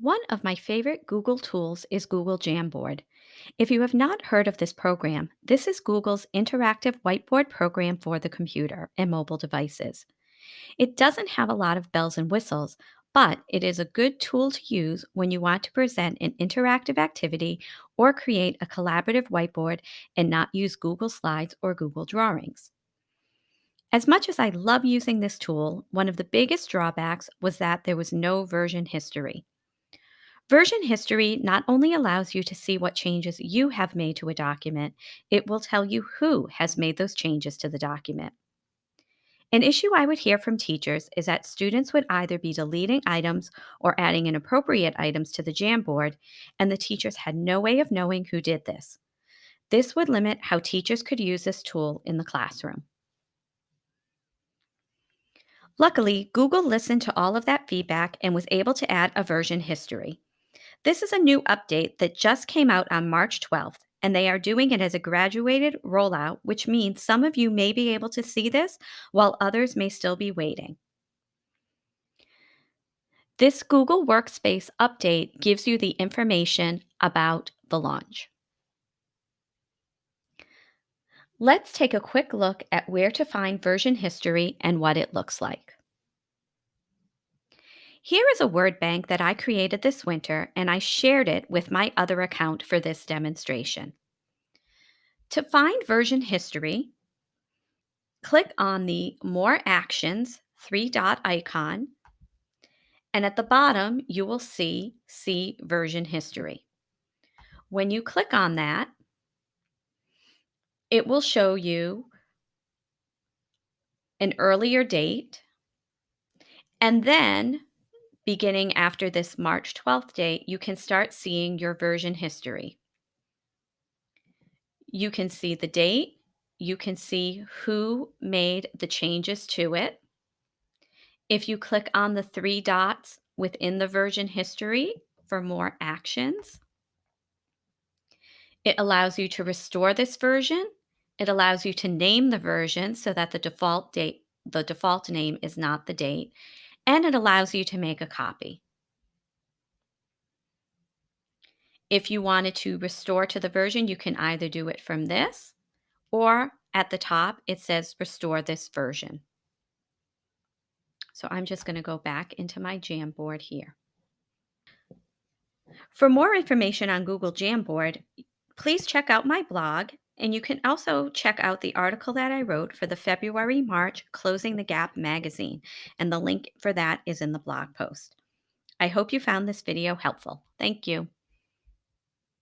One of my favorite Google tools is Google Jamboard. If you have not heard of this program, this is Google's interactive whiteboard program for the computer and mobile devices. It doesn't have a lot of bells and whistles, but it is a good tool to use when you want to present an interactive activity or create a collaborative whiteboard and not use Google Slides or Google Drawings. As much as I love using this tool, one of the biggest drawbacks was that there was no version history. Version history not only allows you to see what changes you have made to a document, it will tell you who has made those changes to the document. An issue I would hear from teachers is that students would either be deleting items or adding inappropriate items to the Jamboard, and the teachers had no way of knowing who did this. This would limit how teachers could use this tool in the classroom. Luckily, Google listened to all of that feedback and was able to add a version history. This is a new update that just came out on March 12th, and they are doing it as a graduated rollout, which means some of you may be able to see this while others may still be waiting. This Google Workspace update gives you the information about the launch. Let's take a quick look at where to find version history and what it looks like. Here is a word bank that I created this winter, and I shared it with my other account for this demonstration. To find version history, click on the More Actions three-dot icon, and at the bottom, you will see Version History. When you click on that, it will show you an earlier date, and then beginning after this March 12th date, you can start seeing your version history. You can see the date, you can see who made the changes to it. If you click on the three dots within the version history for more actions, it allows you to restore this version. It allows you to name the version so that the default name is not the date, and it allows you to make a copy. If you wanted to restore to the version, you can either do it from this, or at the top it says restore this version. So I'm just going to go back into my Jamboard here. For more information on Google Jamboard, please check out my blog, and you can also check out the article that I wrote for the February-March Closing the Gap magazine, and the link for that is in the blog post. I hope you found this video helpful. Thank you.